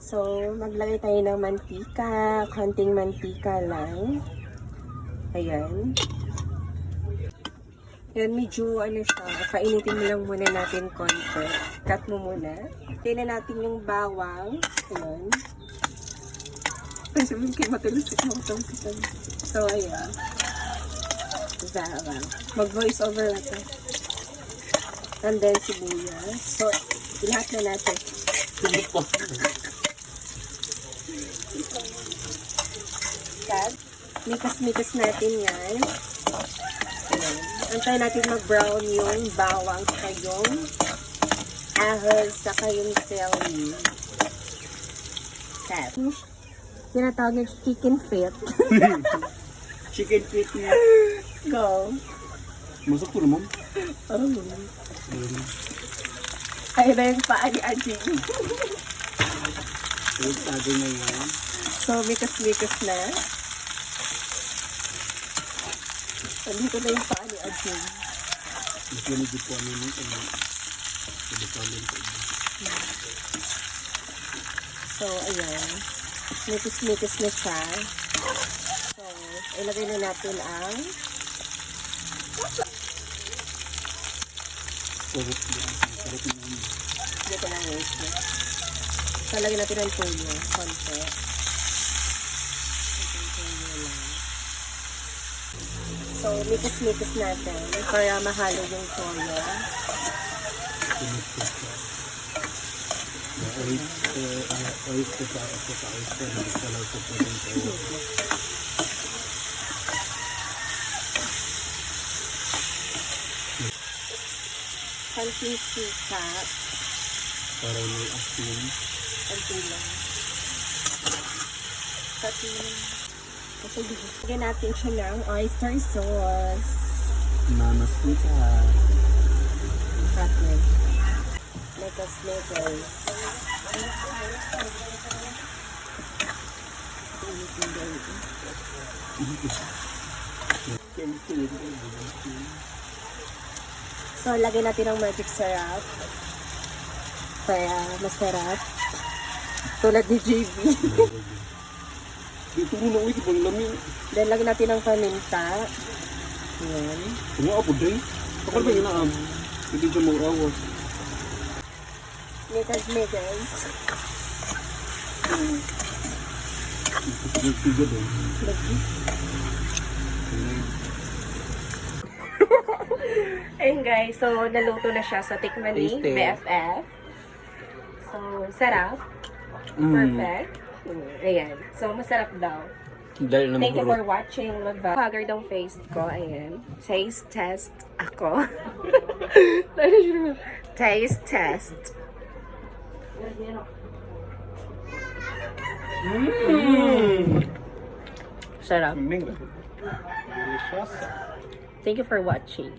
So, maglagay tayo ng mantika. Konting mantika lang. Ayan. Yan, medyo ano siya. Painitin mo lang muna natin konti. Cut mo muna. Tingnan natin yung bawang. Ayan. Ay, sabihin kayo matulusik mo ito. So, ayan. Bawang. Mag-voice over natin. And then, sibuyas. So, lahat na natin. Cut. Mikas-mikas natin yan. Ayan. Antay natin mag-brown yung bawang saka yung ahas saka yung celery. Cut. Tinatawag ng chicken feet. Chicken feet niya. Go. Masok to naman. Oh. Ay na yung paa ni Ajing. Sabi na yan. So, mikas-mikas na. Andito na yung paa ni Ajing. Gusto na dito kami nung So, ayan. Mikas-mikas na siya. So, ilagay na natin ang dito lang waste na. So, lagyan natin ang toyo. Konti. So, mikas-mikas natin para mahalo yung toyo. Konting sika. para may asin. Konti lang. Konti lang. Lagyan natin siya ng oyster sauce. Mamasita. Partner. Mekas. So, lagyan natin ng magic syrup. Para masarap. Tulad ni JB. Dito rin ako ito pang lamin. Then, lagyan natin ng paminta. Ayan. Kung ako din. Kapag ba yun na hindi siya maurawas. Mekas. Nagtiga din. Ayun guys, so naluto na siya sa tikman ni Tasty. BFF. So, sarap. Perfect. Ayan. So, masarap daw. Dahil na Thank you for watching. Mag-hugger daw face ko. Ayan. Taste test ako. Taste test. Sarap. Delicious. Thank you for watching.